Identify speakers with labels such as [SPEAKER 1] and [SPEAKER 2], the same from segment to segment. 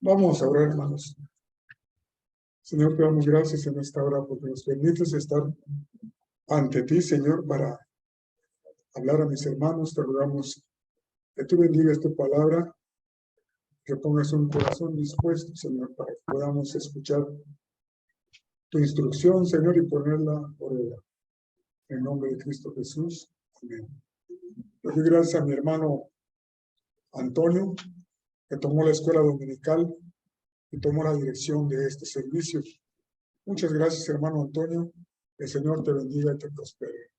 [SPEAKER 1] Vamos a orar, hermanos. Señor, te damos gracias en esta hora porque nos permites estar ante ti, Señor, para hablar a mis hermanos. Te rogamos que tú bendigas tu palabra, que pongas un corazón dispuesto, Señor, para que podamos escuchar tu instrucción, Señor, y ponerla por obra. En nombre de Cristo Jesús. Amén. Le doy gracias a mi hermano Antonio, que tomó la escuela dominical y tomó la dirección de este servicio. Muchas gracias, hermano Antonio. El Señor te bendiga y te prospere.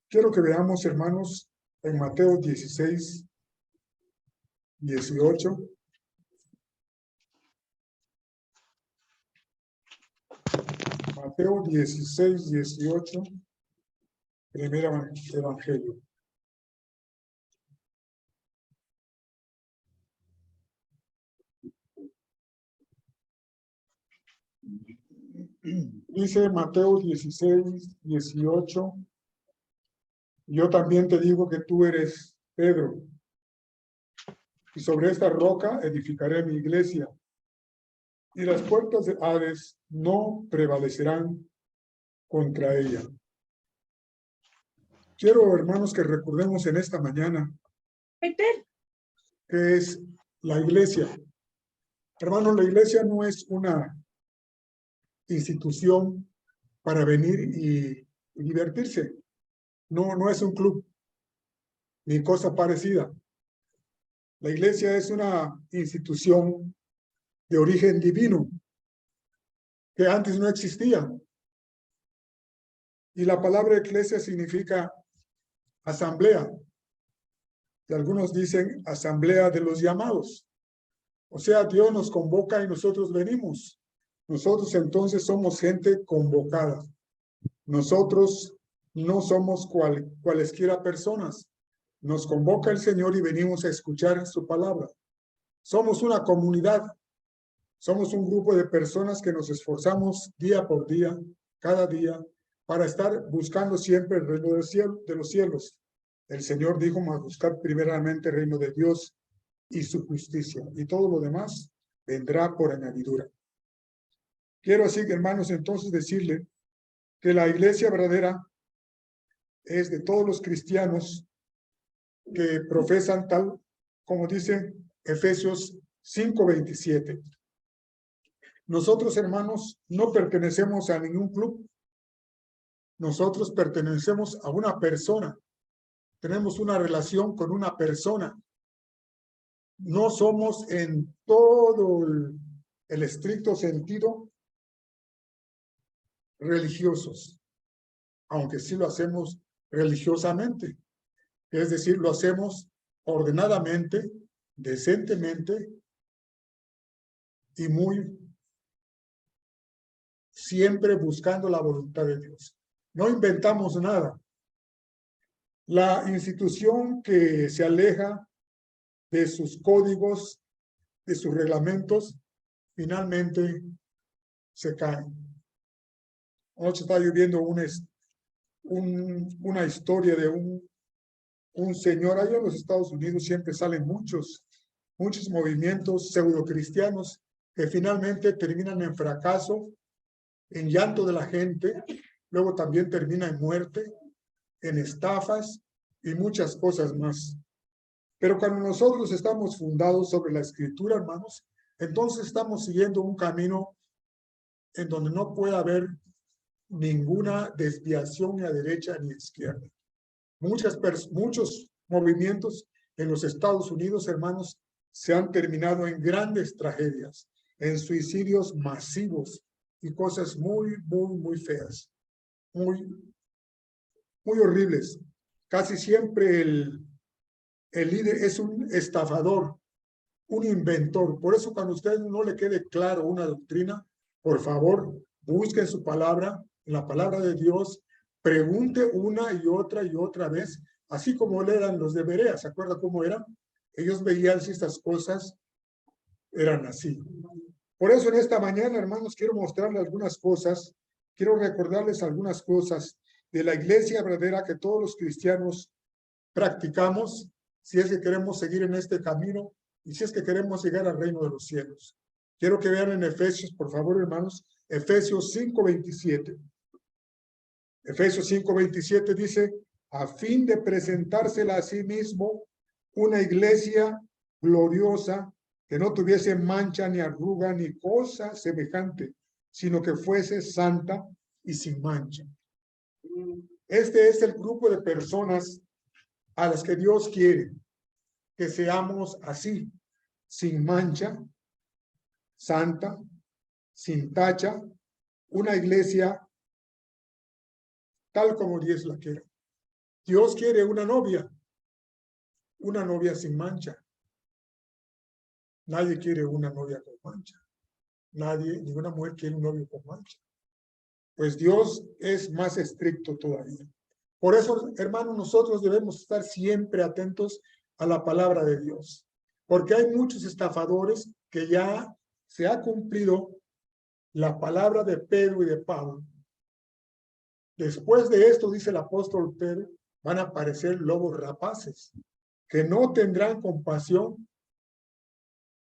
[SPEAKER 1] Quiero que veamos, hermanos, en Mateo 16, 18. Mateo 16, 18. Primer evangelio. Dice Mateo 16, 18. Yo también te digo que tú eres Pedro, y sobre esta roca edificaré mi iglesia, y las puertas de Hades no prevalecerán contra ella. Quiero, hermanos, que recordemos en esta mañana que es la iglesia. Hermanos, la iglesia no es una institución para venir y divertirse. No es un club, ni cosa parecida. La iglesia es una institución de origen divino, que antes no existía. Y la palabra iglesia significa asamblea. Y algunos dicen asamblea de los llamados. O sea, Dios nos convoca y nosotros venimos. Nosotros entonces somos gente convocada. Nosotros no somos cualesquiera personas. Nos convoca el Señor y venimos a escuchar su palabra. Somos una comunidad. Somos un grupo de personas que nos esforzamos día por día, cada día, para estar buscando siempre el reino de los cielos. El Señor dijo, mas buscar primeramente el reino de Dios y su justicia, y todo lo demás vendrá por añadidura. Quiero así, hermanos, entonces decirle que la iglesia verdadera es de todos los cristianos que profesan tal como dice Efesios 5:27. Nosotros, hermanos, no pertenecemos a ningún club. Nosotros pertenecemos a una persona. Tenemos una relación con una persona. No somos en todo el estricto sentido religiosos, aunque sí lo hacemos religiosamente. Es decir, lo hacemos ordenadamente, decentemente y muy siempre buscando la voluntad de Dios. No inventamos nada. La institución que se aleja de sus códigos, de sus reglamentos, finalmente se cae. Anoche estaba yo viendo una historia de un señor allá en los Estados Unidos. Siempre salen muchos movimientos pseudocristianos que finalmente terminan en fracaso, en llanto de la gente, luego también termina en muerte, en estafas y muchas cosas más. Pero cuando nosotros estamos fundados sobre la Escritura, hermanos, entonces estamos siguiendo un camino en donde no puede haber ninguna desviación ni a derecha ni a izquierda. Muchos movimientos en los Estados Unidos, hermanos, se han terminado en grandes tragedias, en suicidios masivos y cosas muy feas, muy horribles. Casi siempre el líder es un estafador, un inventor. Por eso, cuando a usted no le quede claro una doctrina, por favor, busque su palabra, en la palabra de Dios, pregunte una y otra vez, así como le eran los de Berea. ¿Se acuerda cómo eran? Ellos veían si estas cosas eran así. Por eso en esta mañana, hermanos, quiero mostrarles algunas cosas, quiero recordarles algunas cosas de la iglesia verdadera que todos los cristianos practicamos, si es que queremos seguir en este camino y si es que queremos llegar al reino de los cielos. Quiero que vean en Efesios, por favor, hermanos, Efesios 5:27. Efesios 5:27 dice, a fin de presentársela a sí mismo una iglesia gloriosa, que no tuviese mancha ni arruga ni cosa semejante, sino que fuese santa y sin mancha. Este es el grupo de personas a las que Dios quiere que seamos así, sin mancha, santa, sin tacha, una iglesia tal como Dios la quiere. Dios quiere una novia sin mancha. Nadie quiere una novia con mancha. Nadie, ninguna mujer quiere un novio con mancha. Pues Dios es más estricto todavía. Por eso, hermanos, nosotros debemos estar siempre atentos a la palabra de Dios. Porque hay muchos estafadores que ya se ha cumplido la palabra de Pedro y de Pablo. Después de esto, dice el apóstol Pedro, van a aparecer lobos rapaces que no tendrán compasión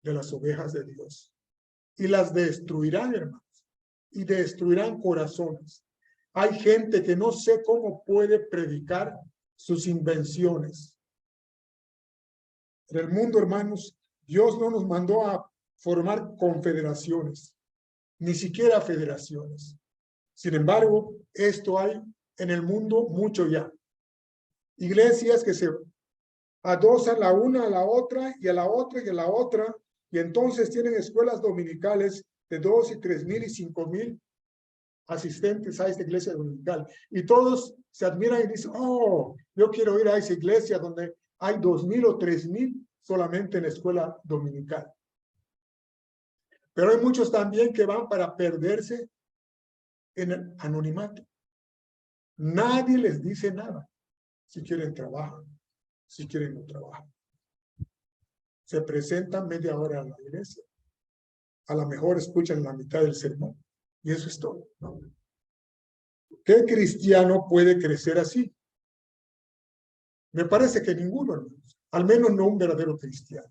[SPEAKER 1] de las ovejas de Dios y las destruirán, hermanos, y destruirán corazones. Hay gente que no sé cómo puede predicar sus invenciones. En el mundo, hermanos, Dios no nos mandó a formar confederaciones, ni siquiera federaciones. Sin embargo, esto hay en el mundo mucho ya. Iglesias que se adosan la una a la otra y a la otra y a la otra, y entonces tienen escuelas dominicales de 2 y 3 mil y 5 mil asistentes a esta iglesia dominical. Y todos se admiran y dicen, oh, yo quiero ir a esa iglesia donde hay 2 mil o 3 mil solamente en la escuela dominical. Pero hay muchos también que van para perderse en el anonimato. Nadie les dice nada. Si quieren, trabajan. Si quieren, no trabajan. Se presentan media hora a la iglesia. A lo mejor escuchan la mitad del sermón. Y eso es todo. ¿No? ¿Qué cristiano puede crecer así? Me parece que ninguno, hermanos. Al menos no un verdadero cristiano.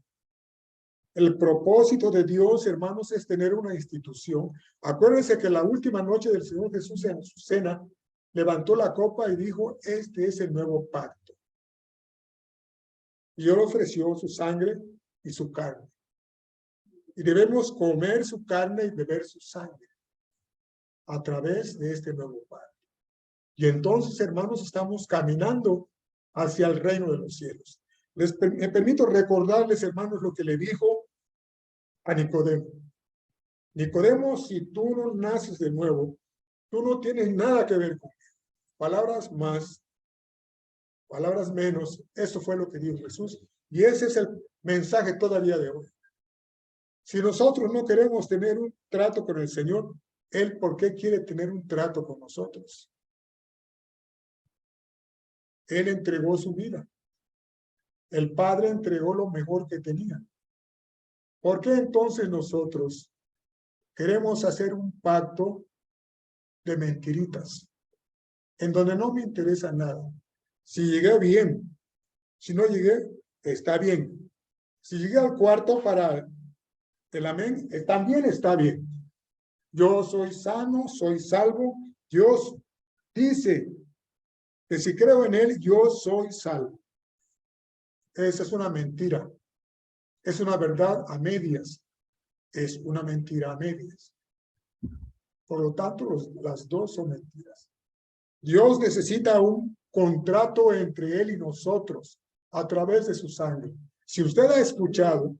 [SPEAKER 1] El propósito de Dios, hermanos, es tener una institución. Acuérdense que la última noche del Señor Jesús en su cena levantó la copa y dijo, este es el nuevo pacto. Y Él ofreció su sangre y su carne. Y debemos comer su carne y beber su sangre a través de este nuevo pacto. Y entonces, hermanos, estamos caminando hacia el reino de los cielos. Me permito recordarles, hermanos, lo que le dijo a Nicodemo. Nicodemo, si tú no naces de nuevo, tú no tienes nada que ver con él. Palabras más, palabras menos, eso fue lo que dijo Jesús. Y ese es el mensaje todavía de hoy. Si nosotros no queremos tener un trato con el Señor, Él, ¿por qué quiere tener un trato con nosotros? Él entregó su vida. El Padre entregó lo mejor que tenía. ¿Por qué entonces nosotros queremos hacer un pacto de mentiritas, en donde no me interesa nada? Si llegué bien, si no llegué, está bien. Si llegué al cuarto para el amén, también está bien. Yo soy sano, soy salvo. Dios dice que si creo en Él, yo soy salvo. Esa es una mentira. Es una verdad a medias. Es una mentira a medias. Por lo tanto, las dos son mentiras. Dios necesita un contrato entre Él y nosotros a través de su sangre. Si usted ha escuchado,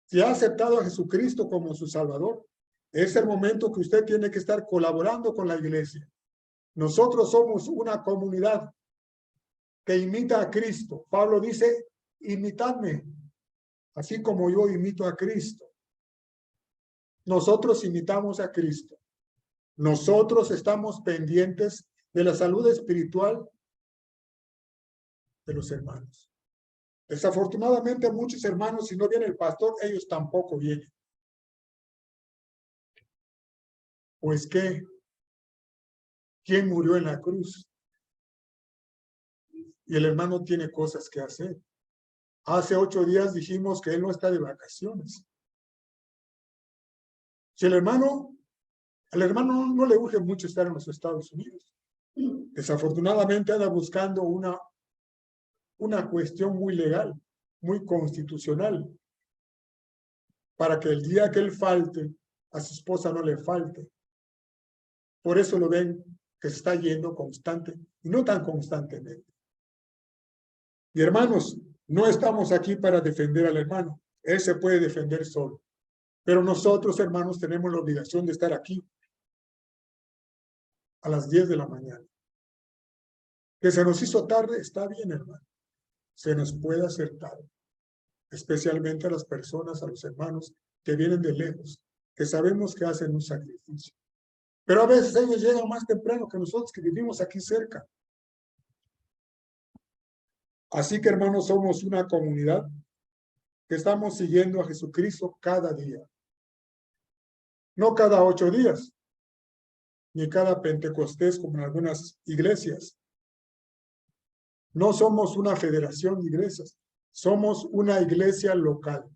[SPEAKER 1] si ha aceptado a Jesucristo como su Salvador, es el momento que usted tiene que estar colaborando con la iglesia. Nosotros somos una comunidad que imita a Cristo. Pablo dice, imitadme, así como yo imito a Cristo. Nosotros imitamos a Cristo. Nosotros estamos pendientes de la salud espiritual de los hermanos. Desafortunadamente muchos hermanos, si no viene el pastor, ellos tampoco vienen. Pues ¿qué? ¿Quién murió en la cruz? Y el hermano tiene cosas que hacer. Hace 8 días dijimos que él no está de vacaciones. Si al hermano no le urge mucho estar en los Estados Unidos. Desafortunadamente anda buscando una cuestión muy legal, muy constitucional, para que el día que él falte, a su esposa no le falte. Por eso lo ven que se está yendo constante, y no tan constantemente. Y hermanos, no estamos aquí para defender al hermano. Él se puede defender solo. Pero nosotros, hermanos, tenemos la obligación de estar aquí a las 10 de la mañana. Que se nos hizo tarde, está bien, hermano. Se nos puede hacer tarde. Especialmente a las personas, a los hermanos que vienen de lejos, que sabemos que hacen un sacrificio. Pero a veces ellos llegan más temprano que nosotros que vivimos aquí cerca. Así que, hermanos, somos una comunidad que estamos siguiendo a Jesucristo cada día. No cada 8 días, ni cada Pentecostés como en algunas iglesias. No somos una federación de iglesias, somos una iglesia local.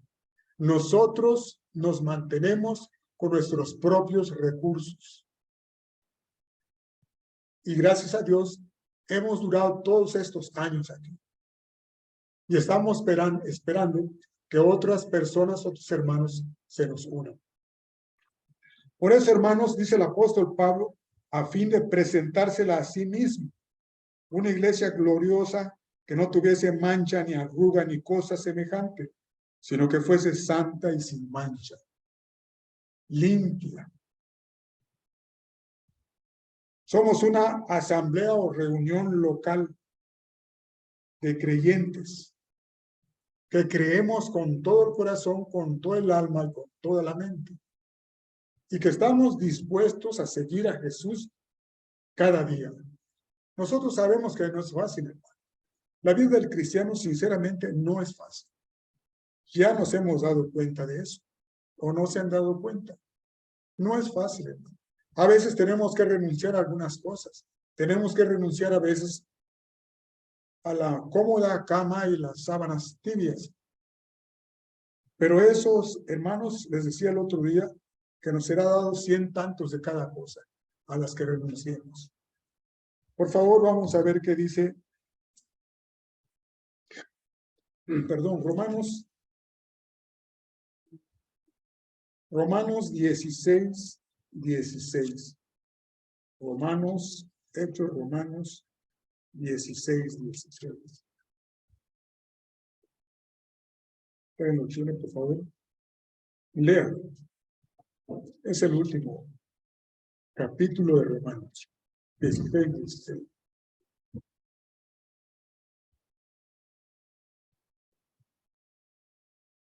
[SPEAKER 1] Nosotros nos mantenemos con nuestros propios recursos. Y gracias a Dios hemos durado todos estos años aquí. Y estamos esperando que otras personas, otros hermanos, se nos unan. Por eso, hermanos, dice el apóstol Pablo, a fin de presentársela a sí mismo, una iglesia gloriosa que no tuviese mancha, ni arruga, ni cosa semejante, sino que fuese santa y sin mancha, limpia. Somos una asamblea o reunión local de creyentes que creemos con todo el corazón, con todo el alma y con toda la mente. Y que estamos dispuestos a seguir a Jesús cada día. Nosotros sabemos que no es fácil, hermano. La vida del cristiano, sinceramente, no es fácil. Ya nos hemos dado cuenta de eso, o no se han dado cuenta. No es fácil, hermano. A veces tenemos que renunciar a algunas cosas. Tenemos que renunciar a veces a la cómoda cama y las sábanas tibias. Pero esos, hermanos, les decía el otro día, que nos será dado 100 tantos de cada cosa a las que renunciemos. Por favor, vamos a ver qué dice, perdón, Romanos 16, 16. Romanos 16, 16. Bueno, Chile, por favor. Lea. Es el último capítulo de Romanos. 16, 16.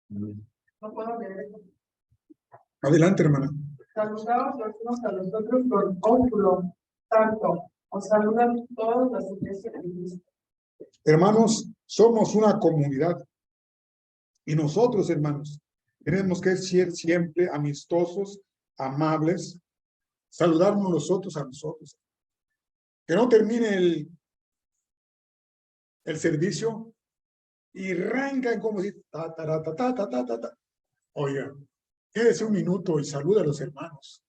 [SPEAKER 2] No puedo leer.
[SPEAKER 1] Adelante, hermana.
[SPEAKER 2] Saludamos los unos a los otros con ósculo santo. Os saludan todas las iglesias de Cristo.
[SPEAKER 1] Hermanos, somos una comunidad. Y nosotros, hermanos, tenemos que ser siempre amistosos, amables, saludarnos nosotros a nosotros. Que no termine el servicio y arrancan como si ta, ta, ta, ta, ta, ta, ta, ta. Oiga, quédese un minuto y saluda a los hermanos.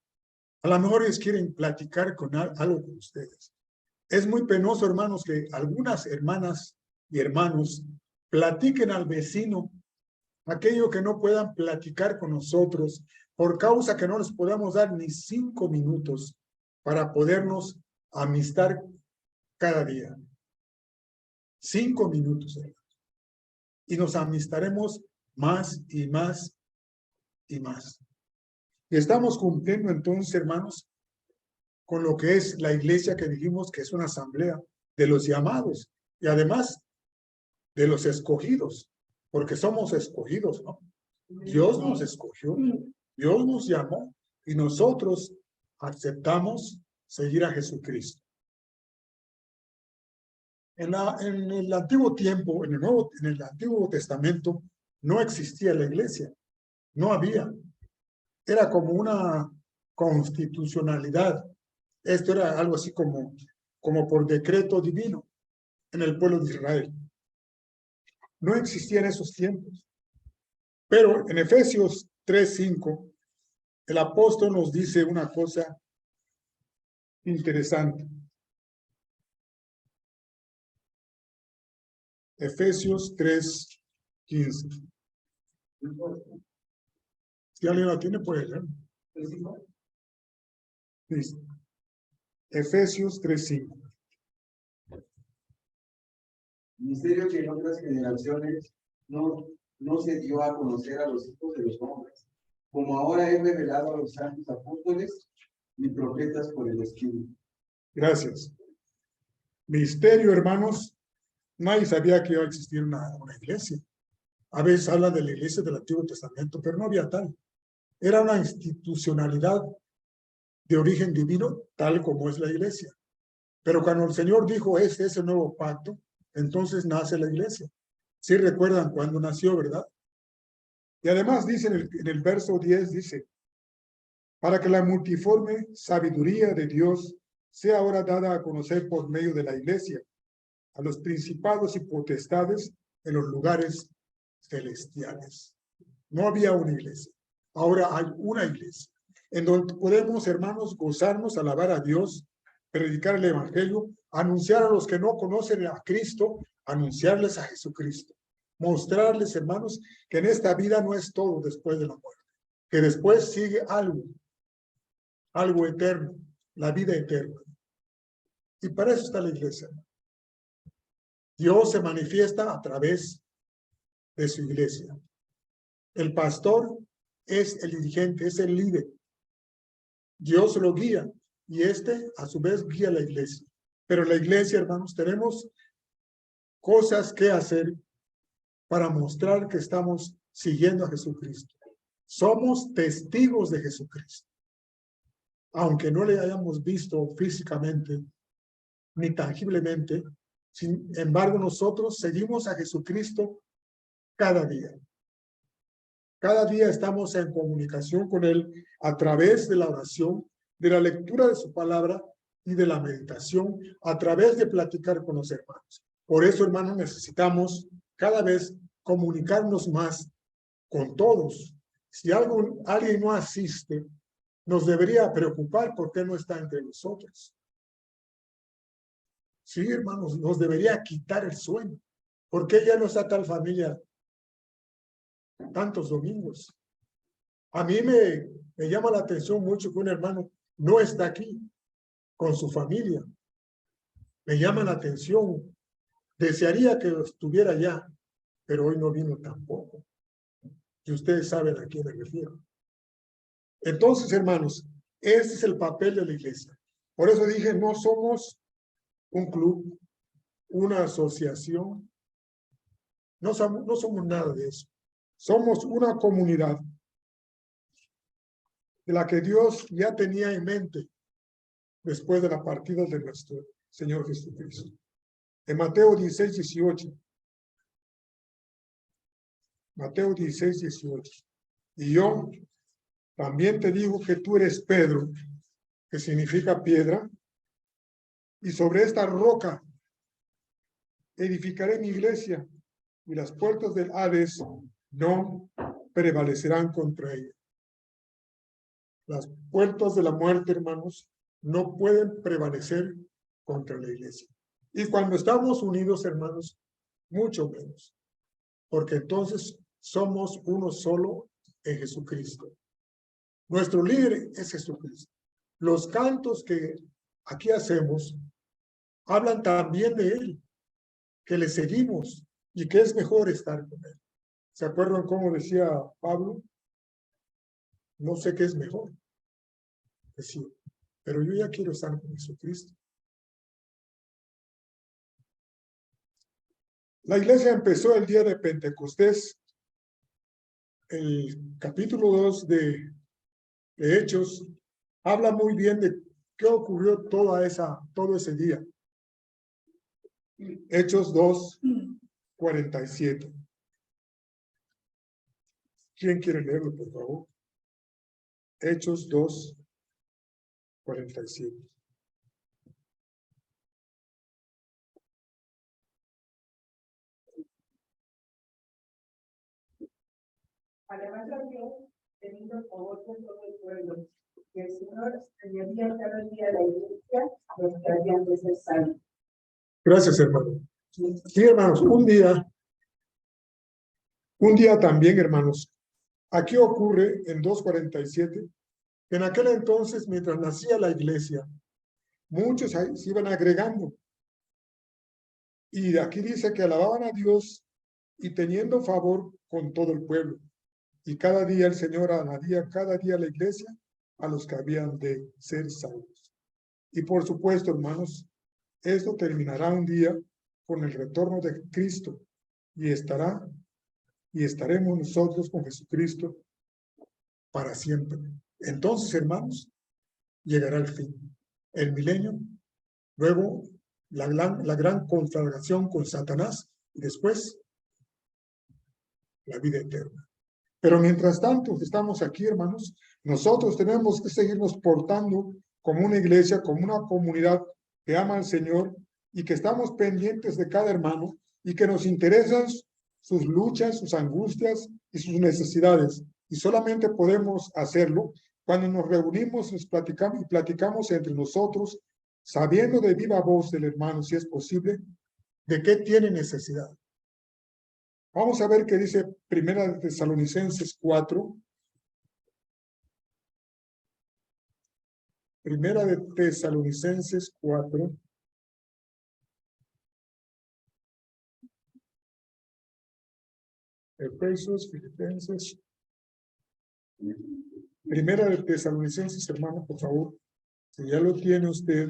[SPEAKER 1] A lo mejor ellos quieren platicar con algo con ustedes. Es muy penoso, hermanos, que algunas hermanas y hermanos platiquen al vecino aquello que no puedan platicar con nosotros por causa que no les podamos dar ni 5 minutos para podernos amistar cada día. 5 minutos, hermanos. Y nos amistaremos más y más y más. Y estamos cumpliendo entonces, hermanos, con lo que es la iglesia que dijimos que es una asamblea de los llamados y además de los escogidos, porque somos escogidos, ¿no? Dios nos escogió, Dios nos llamó y nosotros aceptamos seguir a Jesucristo. En el antiguo tiempo, en el Antiguo Testamento, no existía la iglesia, no había. Era como una constitucionalidad. Esto era algo así como por decreto divino en el pueblo de Israel. No existía en esos tiempos. Pero en Efesios 3:5, el apóstol nos dice una cosa interesante. Efesios 3:15. Si alguien la tiene, puede leer. Dice, Efesios 3:5.
[SPEAKER 3] Misterio que en otras generaciones no se dio a conocer a los hijos de los hombres, como ahora es revelado a los santos apóstoles y profetas por el Espíritu.
[SPEAKER 1] Gracias. Misterio, hermanos, nadie sabía que iba a existir una iglesia. A veces habla de la iglesia del Antiguo Testamento, pero no había tal. Era una institucionalidad de origen divino, tal como es la iglesia. Pero cuando el Señor dijo, este es el nuevo pacto, entonces nace la iglesia. Sí recuerdan cuando nació, ¿verdad? Y además dice en el verso 10, dice, para que la multiforme sabiduría de Dios sea ahora dada a conocer por medio de la iglesia a los principados y potestades en los lugares celestiales. No había una iglesia. Ahora hay una iglesia en donde podemos, hermanos, gozarnos, alabar a Dios, predicar el evangelio, anunciar a los que no conocen a Cristo, anunciarles a Jesucristo, mostrarles, hermanos, que en esta vida no es todo después de la muerte, que después sigue algo eterno, la vida eterna. Y para eso está la iglesia. Dios se manifiesta a través de su iglesia. El pastor es el dirigente, es el líder. Dios lo guía y a su vez guía a la iglesia. Pero la iglesia, hermanos, tenemos cosas que hacer para mostrar que estamos siguiendo a Jesucristo. Somos testigos de Jesucristo. Aunque no le hayamos visto físicamente ni tangiblemente, sin embargo, nosotros seguimos a Jesucristo cada día. Cada día estamos en comunicación con Él a través de la oración, de la lectura de su palabra y de la meditación, a través de platicar con los hermanos. Por eso, hermanos, necesitamos cada vez comunicarnos más con todos. Si alguien no asiste, nos debería preocupar por qué no está entre nosotros. Sí, hermanos, nos debería quitar el sueño. ¿Por qué ya no está tal familia tantos domingos? A mí me llama la atención mucho que un hermano no está aquí con su familia. Me llama la atención. Desearía que estuviera allá, pero hoy no vino tampoco. Y ustedes saben a quién me refiero. Entonces, hermanos, ese es el papel de la iglesia. Por eso dije, no somos un club, una asociación. No somos nada de eso. Somos una comunidad de la que Dios ya tenía en mente después de la partida de nuestro Señor Jesucristo. En Mateo 16:18. Mateo 16:18. Y yo también te digo que tú eres Pedro, que significa piedra, y sobre esta roca edificaré mi iglesia, y las puertas del Hades no prevalecerán contra ella. Las puertas de la muerte, hermanos, no pueden prevalecer contra la iglesia. Y cuando estamos unidos, hermanos, mucho menos, porque entonces somos uno solo en Jesucristo. Nuestro líder es Jesucristo. Los cantos que aquí hacemos hablan también de Él, que le seguimos y que es mejor estar con Él. ¿Se acuerdan cómo decía Pablo? No sé qué es mejor. Decía, pero yo ya quiero estar con Jesucristo. La iglesia empezó el día de Pentecostés. El capítulo 2 de Hechos habla muy bien de qué ocurrió todo ese día. Hechos 2:47. ¿Quién quiere leerlo, por favor? Hechos 2. 47.
[SPEAKER 2] Además de Dios, teniendo favor con todo el pueblo, que el Señor añadía cada día a la iglesia a los que habían de ser salvos.
[SPEAKER 1] Gracias, hermano. Sí, hermanos, un día también, hermanos, aquí ocurre en 2:47, en aquel entonces, mientras nacía la iglesia, muchos se iban agregando. Y aquí dice que alababan a Dios y teniendo favor con todo el pueblo. Y cada día el Señor añadía cada día a la iglesia a los que habían de ser salvos. Y por supuesto, hermanos, esto terminará un día con el retorno de Cristo y estaremos nosotros con Jesucristo para siempre. Entonces, hermanos, llegará el fin, el milenio, luego la gran conflagración con Satanás y después la vida eterna. Pero mientras tanto que estamos aquí, hermanos, nosotros tenemos que seguirnos portando como una iglesia, como una comunidad que ama al Señor y que estamos pendientes de cada hermano y que nos interesan sus luchas, sus angustias y sus necesidades. Y solamente podemos hacerlo cuando nos reunimos y platicamos entre nosotros, sabiendo de viva voz del hermano, si es posible, de qué tiene necesidad. Vamos a ver qué dice Primera de Tesalonicenses 4. Primera de Tesalonicenses 4. Efesios, Filipenses. Primera de Tesalonicenses, hermano, por favor. Si ya lo tiene usted.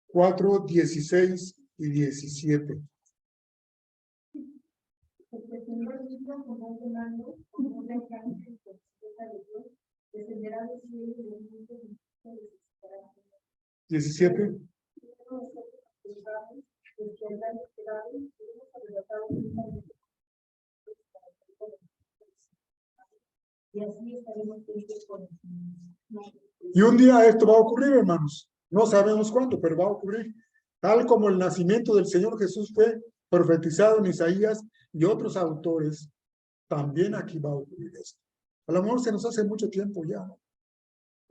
[SPEAKER 1] 4, 16 y 17.
[SPEAKER 2] Porque el Señor mismo, como un comando, como un enjambre, de Dios, descenderá del cielo y del mundo y necesitará.
[SPEAKER 1] 17.
[SPEAKER 2] Y así estaremos felices con el Señor.
[SPEAKER 1] Y un día esto va a ocurrir, hermanos. No sabemos cuándo, pero va a ocurrir. Tal como el nacimiento del Señor Jesús fue profetizado en Isaías y otros autores, también aquí va a ocurrir esto. A lo mejor se nos hace mucho tiempo ya, ¿no?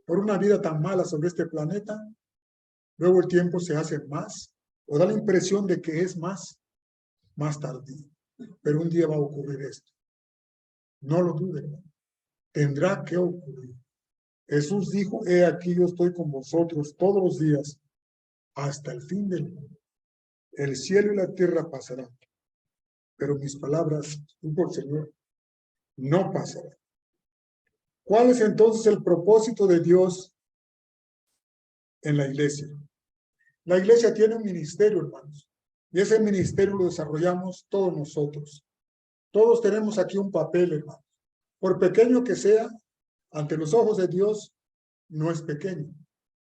[SPEAKER 1] Por una vida tan mala sobre este planeta, luego el tiempo se hace más, o da la impresión de que es más tardío. Pero un día va a ocurrir esto. No lo duden. Tendrá que ocurrir. Jesús dijo, he aquí yo estoy con vosotros todos los días hasta el fin del mundo. El cielo y la tierra pasarán, pero mis palabras, dijo el Señor, no pasarán. ¿Cuál es entonces el propósito de Dios en la iglesia? La iglesia tiene un ministerio, hermanos, y ese ministerio lo desarrollamos todos nosotros. Todos tenemos aquí un papel, hermanos. Por pequeño que sea, ante los ojos de Dios, no es pequeño,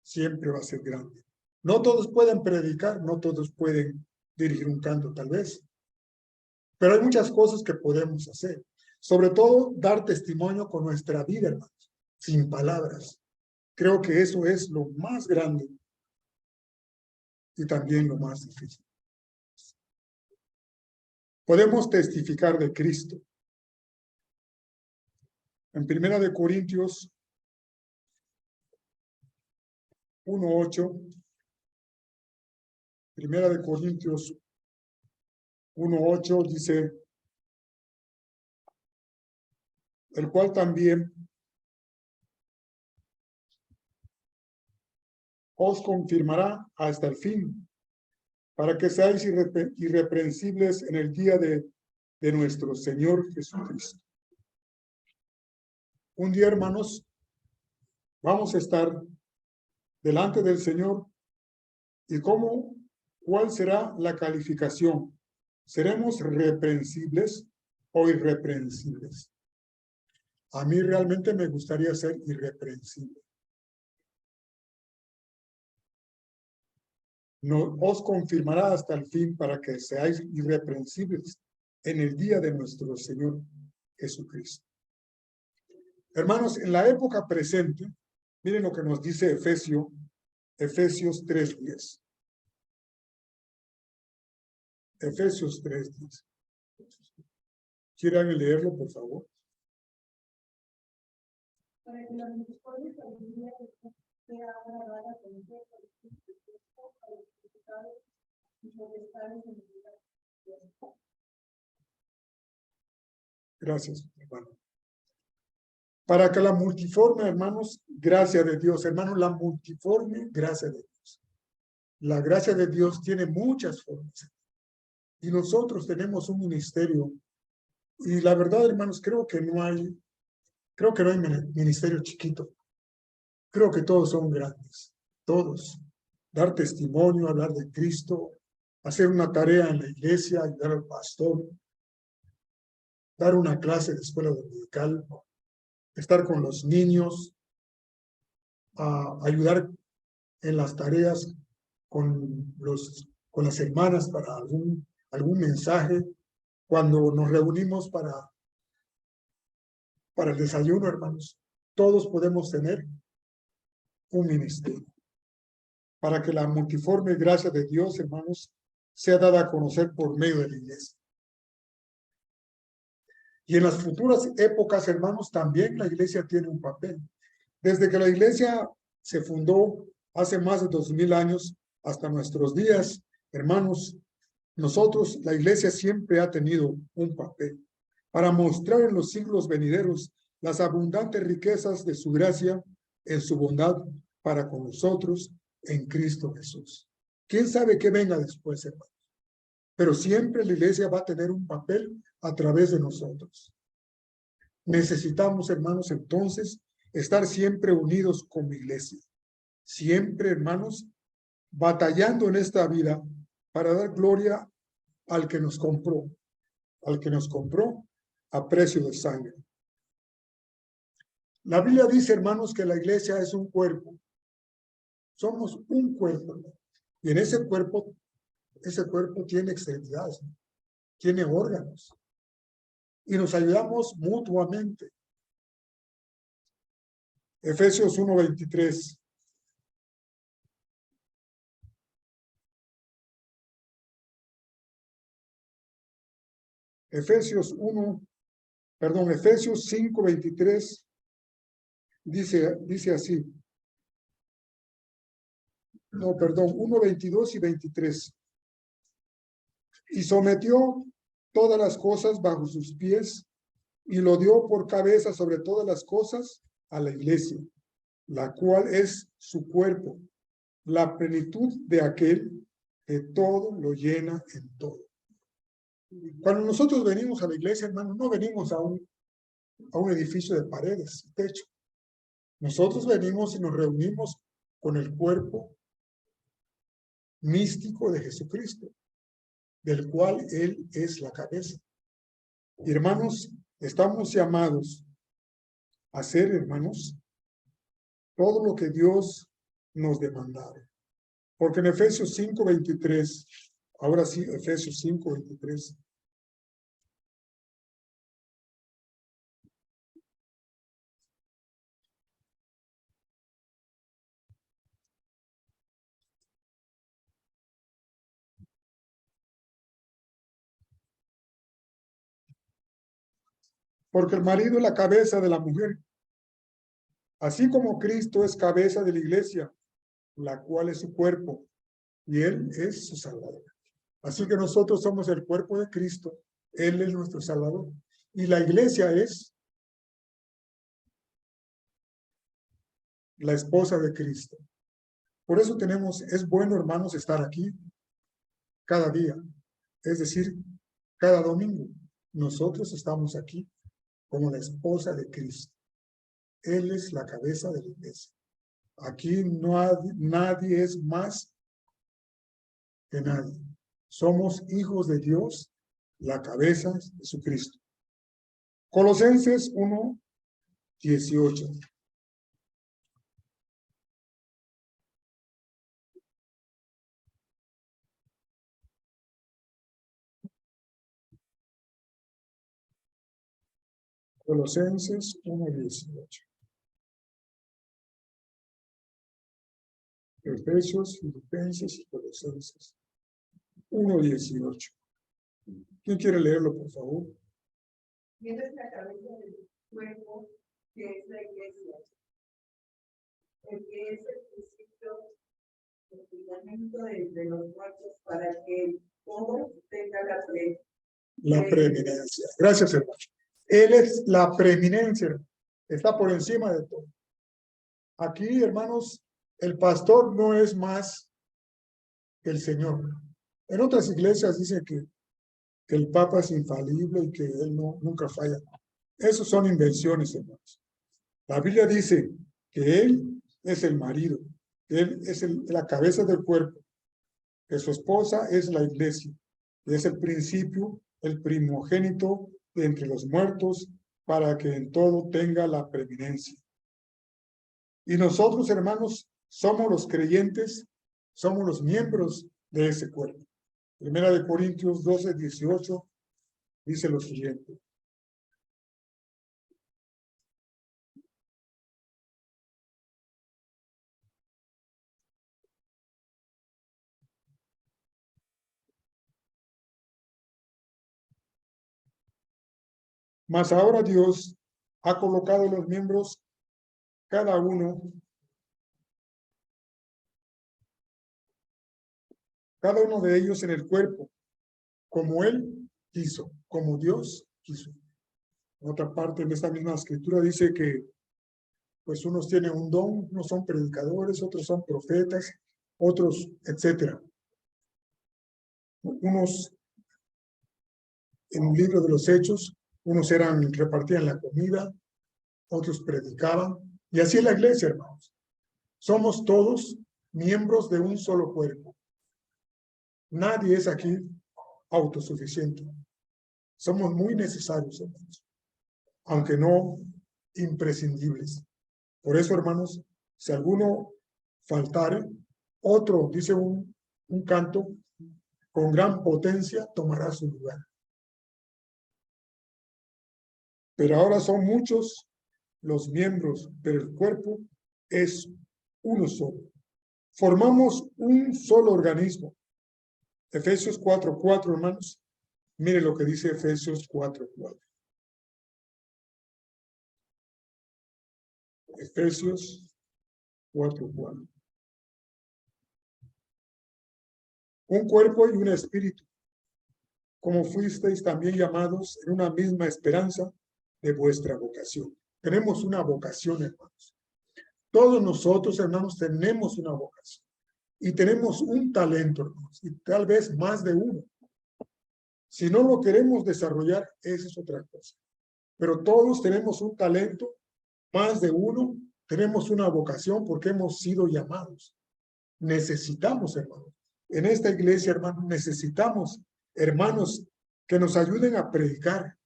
[SPEAKER 1] siempre va a ser grande. No todos pueden predicar, no todos pueden dirigir un canto, tal vez. Pero hay muchas cosas que podemos hacer. Sobre todo, dar testimonio con nuestra vida, hermanos, sin palabras. Creo que eso es lo más grande y también lo más difícil. Podemos testificar de Cristo. En 1 Corintios 1:8, 1 Corintios 1:8 dice, el cual también os confirmará hasta el fin, para que seáis irreprensibles en el día de nuestro Señor Jesucristo. Un día, hermanos, vamos a estar delante del Señor y ¿cuál será la calificación? ¿Seremos reprensibles o irreprensibles? A mí realmente me gustaría ser irreprensible. No, os confirmará hasta el fin para que seáis irreprensibles en el día de nuestro Señor Jesucristo. Hermanos, en la época presente, miren lo que nos dice Efesios 3:10. Efesios 3:10. ¿Quieren leerlo, por favor?
[SPEAKER 2] Para que la misericordia sabiduría sea agravada con el tiempo de Cristo a los principados y potestades en el lugar.
[SPEAKER 1] Gracias, hermano. Para que la multiforme, hermanos, gracia de Dios, hermanos, la multiforme gracia de Dios. La gracia de Dios tiene muchas formas. Y nosotros tenemos un ministerio. Y la verdad, hermanos, creo que no hay ministerio chiquito. Creo que todos son grandes. Todos. Dar testimonio, hablar de Cristo, hacer una tarea en la iglesia, ayudar al pastor, dar una clase de escuela dominical, estar con los niños, ayudar en las tareas con las hermanas para algún mensaje, cuando nos reunimos para el desayuno, hermanos. Todos podemos tener un ministerio para que la multiforme gracia de Dios, hermanos, sea dada a conocer por medio de la iglesia. Y en las futuras épocas, hermanos, también la iglesia tiene un papel. Desde que la iglesia se fundó hace más de 2000 años hasta nuestros días, hermanos, nosotros, la iglesia siempre ha tenido un papel para mostrar en los siglos venideros las abundantes riquezas de su gracia en su bondad para con nosotros en Cristo Jesús. ¿Quién sabe qué venga después, hermanos? Pero siempre la iglesia va a tener un papel a través de nosotros. Necesitamos, hermanos, entonces, estar siempre unidos como iglesia. Siempre, hermanos, batallando en esta vida para dar gloria al que nos compró a precio de sangre. La Biblia dice, hermanos, que la iglesia es un cuerpo. Somos un cuerpo. Y en ese cuerpo tiene extremidades, tiene órganos. Y nos ayudamos mutuamente. Efesios 1:23. Efesios 5:23 dice así. No, perdón, 1:22 y 23. Y sometió todas las cosas bajo sus pies y lo dio por cabeza sobre todas las cosas a la iglesia, la cual es su cuerpo, la plenitud de aquel que todo lo llena en todo. Cuando nosotros venimos a la iglesia, hermanos, no venimos a un edificio de paredes, techo. Nosotros venimos y nos reunimos con el cuerpo místico de Jesucristo, del cual Él es la cabeza. Y hermanos, estamos llamados a hacer, hermanos, todo lo que Dios nos demandara. Porque en Efesios 5:23, ahora sí, Efesios 5:23, porque el marido es la cabeza de la mujer, así como Cristo es cabeza de la iglesia, la cual es su cuerpo, y Él es su Salvador. Así que nosotros somos el cuerpo de Cristo, Él es nuestro Salvador, y la iglesia es la esposa de Cristo. Por eso es bueno, hermanos, estar aquí cada día, es decir, cada domingo. Nosotros estamos aquí como la esposa de Cristo. Él es la cabeza de la iglesia. Aquí nadie es más que nadie. Somos hijos de Dios, la cabeza es Jesucristo. Colosenses 1:18. Colosenses 1:18. Efesios, Filipenses y Colosenses 1:18. ¿Quién quiere leerlo, por favor?
[SPEAKER 2] Y él es la cabeza del cuerpo, que es la iglesia, el que es el principio, el fundamento de los muertos, para que todo tenga
[SPEAKER 1] la preeminencia. Gracias, hermano. Él es la preeminencia, hermano. Está por encima de todo. Aquí, hermanos, el pastor no es más que el Señor. En otras iglesias dice que el Papa es infalible y que él nunca falla. Esos son invenciones, hermanos. La Biblia dice que él es el marido, que él es la cabeza del cuerpo, que su esposa es la iglesia, que es el principio, el primogénito de entre los muertos, para que en todo tenga la preeminencia. Y nosotros, hermanos, somos los creyentes, somos los miembros de ese cuerpo. Primera de Corintios 12:18 dice lo siguiente. Mas ahora Dios ha colocado los miembros, cada uno de ellos en el cuerpo, como Él quiso, como Dios quiso. En otra parte, en esta misma escritura dice que pues unos tienen un don, unos son predicadores, otros son profetas, otros, etcétera. Unos, en un libro de los Hechos, unos repartían la comida, otros predicaban, y así es la iglesia, hermanos. Somos todos miembros de un solo cuerpo. Nadie es aquí autosuficiente. Somos muy necesarios, hermanos, aunque no imprescindibles. Por eso, hermanos, si alguno faltare, otro, dice un canto, con gran potencia tomará su lugar. Pero ahora son muchos los miembros, pero el cuerpo es uno solo. Formamos un solo organismo. Efesios 4:4, hermanos. Mire lo que dice Efesios 4:4. Efesios 4:4. Un cuerpo y un espíritu, como fuisteis también llamados en una misma esperanza de vuestra vocación. Tenemos una vocación, hermanos. Todos nosotros, hermanos, tenemos una vocación. Y tenemos un talento, hermanos, y tal vez más de uno. Si no lo queremos desarrollar, esa es otra cosa. Pero todos tenemos un talento, más de uno, tenemos una vocación porque hemos sido llamados. Necesitamos, hermanos. En esta iglesia, hermanos, necesitamos hermanos que nos ayuden a predicar,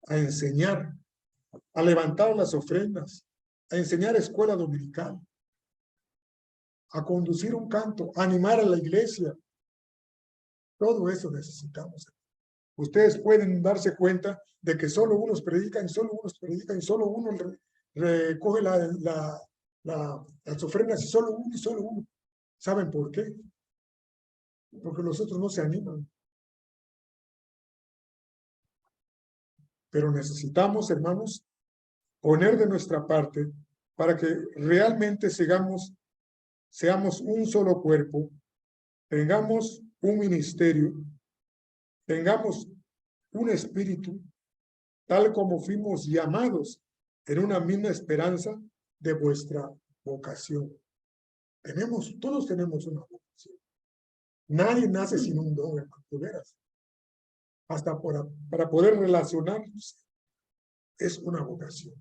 [SPEAKER 1] a enseñar, a levantar las ofrendas, a enseñar escuela dominical, a conducir un canto, a animar a la iglesia. Todo eso necesitamos. Ustedes pueden darse cuenta de que solo unos predican, solo uno recoge las ofrendas y solo uno. ¿Saben por qué? Porque los otros no se animan. Pero necesitamos, hermanos, poner de nuestra parte para que realmente seamos un solo cuerpo, tengamos un ministerio, tengamos un espíritu, tal como fuimos llamados en una misma esperanza de vuestra vocación. Todos tenemos una vocación. Nadie nace sin un don, hermano, de veras. Hasta para poder relacionarnos es una vocación.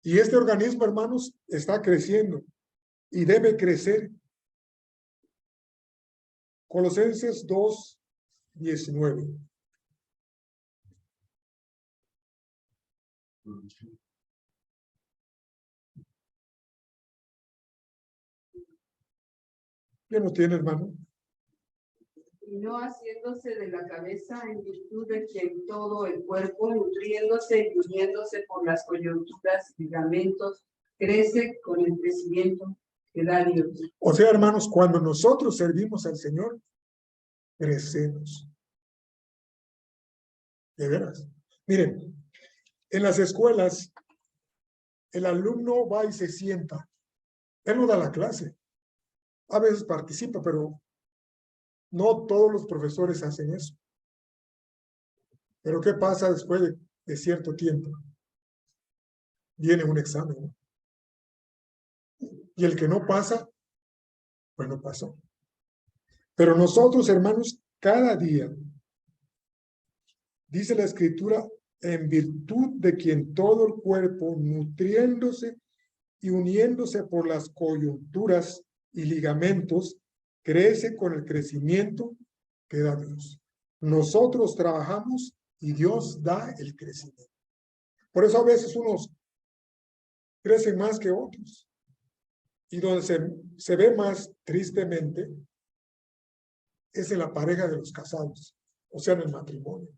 [SPEAKER 1] Y este organismo, hermanos, está creciendo y debe crecer. Colosenses 2:19. ¿Quién lo tiene, hermano?
[SPEAKER 2] y no haciéndose de la cabeza, en virtud de quien todo el cuerpo, nutriéndose y uniéndose por las coyunturas y ligamentos, crece con el crecimiento que da Dios.
[SPEAKER 1] O sea, hermanos, cuando nosotros servimos al Señor, crecemos. De veras. Miren, en las escuelas, el alumno va y se sienta. Él no da la clase. A veces participa, pero no todos los profesores hacen eso. Pero ¿qué pasa después de cierto tiempo? Viene un examen, ¿no? Y el que no pasa, pues no pasó. Pero nosotros, hermanos, cada día, dice la Escritura, en virtud de quien todo el cuerpo, nutriéndose y uniéndose por las coyunturas y ligamentos, crece con el crecimiento que da Dios. Nosotros trabajamos y Dios da el crecimiento. Por eso a veces unos crecen más que otros. Y donde se ve más tristemente es en la pareja de los casados, o sea, en el matrimonio.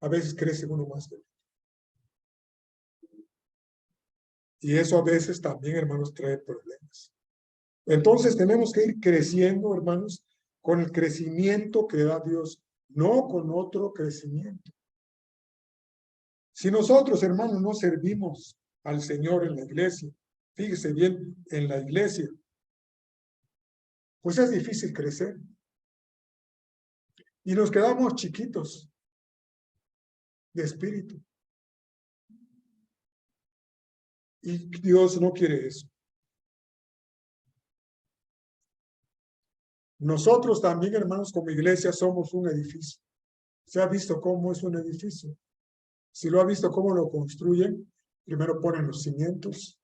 [SPEAKER 1] A veces crece uno más que otro. Y eso a veces también, hermanos, trae problemas. Entonces tenemos que ir creciendo, hermanos, con el crecimiento que da Dios, no con otro crecimiento. Si nosotros, hermanos, no servimos al Señor en la iglesia, fíjese bien, en la iglesia, pues es difícil crecer. Y nos quedamos chiquitos de espíritu. Y Dios no quiere eso. Nosotros también, hermanos, como iglesia somos un edificio. ¿Se ha visto cómo es un edificio? Si lo ha visto cómo lo construyen, primero ponen los cimientos,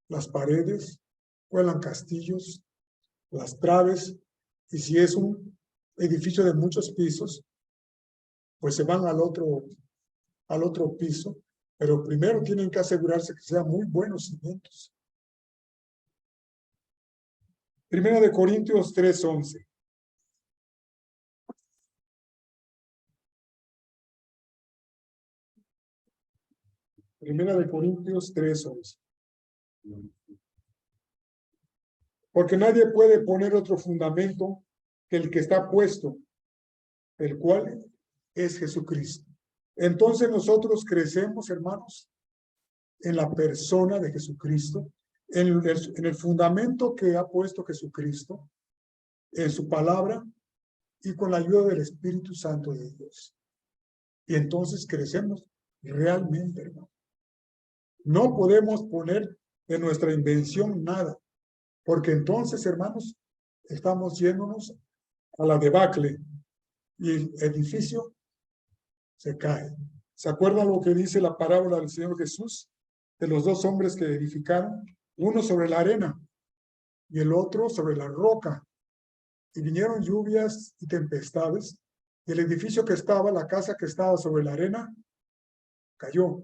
[SPEAKER 1] las paredes, cuelan castillos, las traves, y si es un edificio de muchos pisos, pues se van al otro piso, pero primero tienen que asegurarse que sean muy buenos cimientos. Primera de Corintios 3:11. Primera de Corintios 3:11. Porque nadie puede poner otro fundamento que el que está puesto, el cual es Jesucristo. Entonces nosotros crecemos, hermanos, en la persona de Jesucristo, en el fundamento que ha puesto Jesucristo, en su palabra y con la ayuda del Espíritu Santo de Dios. Y entonces crecemos realmente, hermano. No podemos poner de nuestra invención nada, porque entonces, hermanos, estamos yéndonos a la debacle y el edificio se cae. ¿Se acuerdan lo que dice la parábola del Señor Jesús? De los dos hombres que edificaron, uno sobre la arena y el otro sobre la roca. Y vinieron lluvias y tempestades, y el edificio que estaba, la casa que estaba sobre la arena, cayó.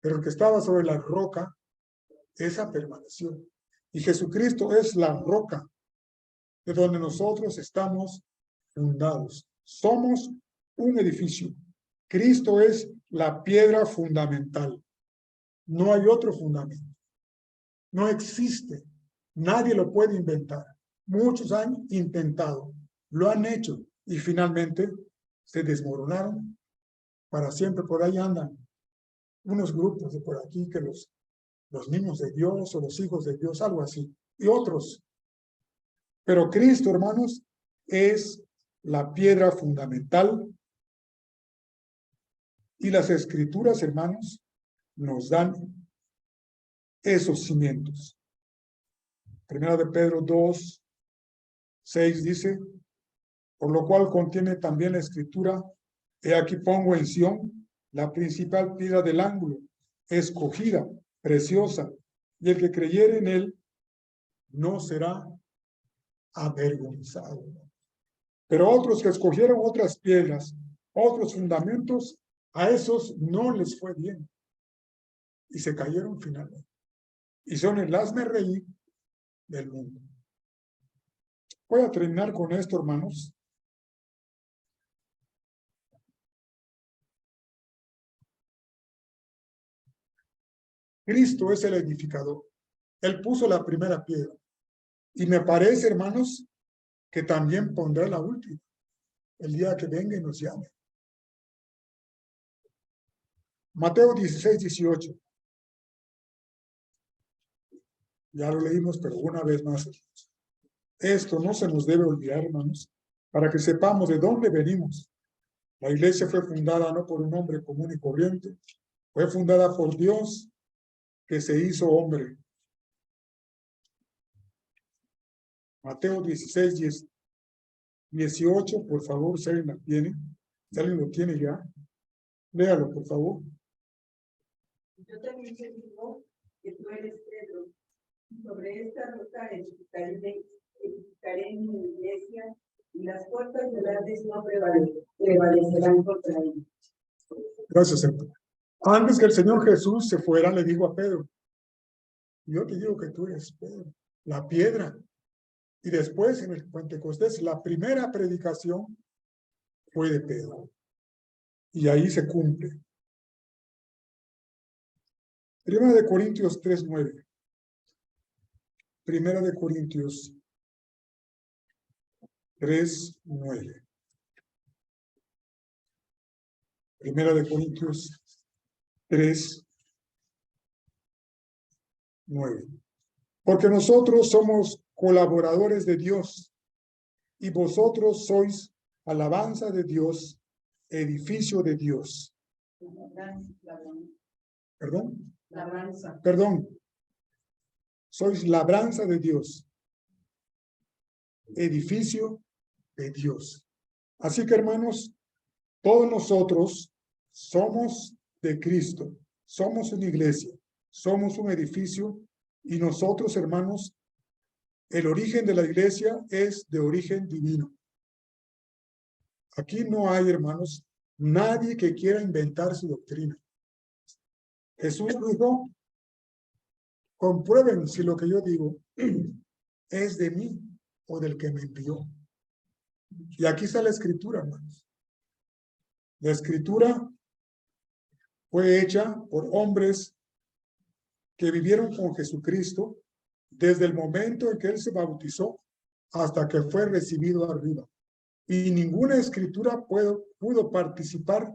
[SPEAKER 1] Pero el que estaba sobre la roca, esa permaneció. Y Jesucristo es la roca de donde nosotros estamos fundados. Somos un edificio. Cristo es la piedra fundamental. No hay otro fundamento. No existe. Nadie lo puede inventar. Muchos han intentado, lo han hecho y finalmente se desmoronaron para siempre. Por ahí andan unos grupos de por aquí que los niños de Dios o los hijos de Dios, algo así, y otros. Pero Cristo, hermanos, es la piedra fundamental y las Escrituras, hermanos, nos dan esos cimientos. Primera de Pedro 2:6 dice, por lo cual contiene también la Escritura, he aquí pongo en Sión la principal piedra del ángulo, escogida, preciosa, y el que creyere en él no será avergonzado. Pero otros que escogieron otras piedras, otros fundamentos, a esos no les fue bien y se cayeron finalmente. Y son el hazmerreír del mundo. Voy a terminar con esto, hermanos. Cristo es el edificador. Él puso la primera piedra. Y me parece, hermanos, que también pondrá la última, el día que venga y nos llame. Mateo 16, 18. Ya lo leímos, pero una vez más. Esto no se nos debe olvidar, hermanos, para que sepamos de dónde venimos. La iglesia fue fundada no por un hombre común y corriente, fue fundada por Dios que se hizo hombre. Mateo 16, 18, por favor, si alguien la tiene. Si alguien lo tiene ya, léalo, por favor.
[SPEAKER 2] Yo también te digo que tú eres Pedro, y sobre esta roca edificaré mi iglesia, y las puertas del Hades no prevalecerán contra ella.
[SPEAKER 1] Gracias, Señor. Antes que el Señor Jesús se fuera, le dijo a Pedro, yo te digo que tú eres Pedro, la piedra. Y después, en el Pentecostés, la primera predicación fue de Pedro. Y ahí se cumple. Primera de Corintios 3:9. Primera de Corintios 3:9. Primera de Corintios 3:9. Porque nosotros somos colaboradores de Dios y vosotros sois alabanza de Dios, edificio de Dios. ¿Perdón?
[SPEAKER 2] Labranza.
[SPEAKER 1] Perdón. Sois labranza de Dios, edificio de Dios. Así que, hermanos, todos nosotros somos de Cristo, somos una iglesia, somos un edificio y nosotros, hermanos, el origen de la iglesia es de origen divino. Aquí no hay, hermanos, nadie que quiera inventar su doctrina. Jesús dijo, comprueben si lo que yo digo es de mí o del que me envió. Y aquí está la escritura, hermanos. La escritura fue hecha por hombres que vivieron con Jesucristo desde el momento en que Él se bautizó hasta que fue recibido arriba. Y ninguna escritura pudo participar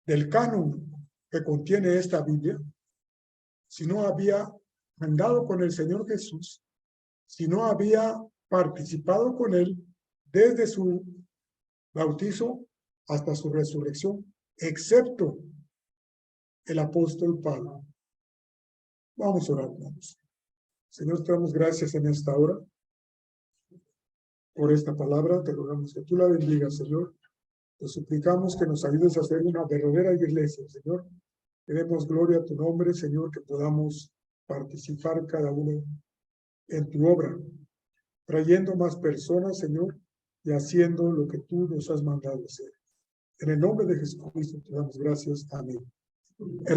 [SPEAKER 1] del canon que contiene esta Biblia si no había andado con el Señor Jesús, si no había participado con Él desde su bautizo hasta su resurrección, excepto el apóstol Pablo. Vamos a orar, hermanos. Señor, te damos gracias en esta hora por esta palabra. Te rogamos que tú la bendigas, Señor. Te suplicamos que nos ayudes a hacer una verdadera iglesia, Señor. Que demos gloria a tu nombre, Señor, que podamos participar cada uno en tu obra, trayendo más personas, Señor, y haciendo lo que tú nos has mandado hacer. En el nombre de Jesucristo te damos gracias. Amén.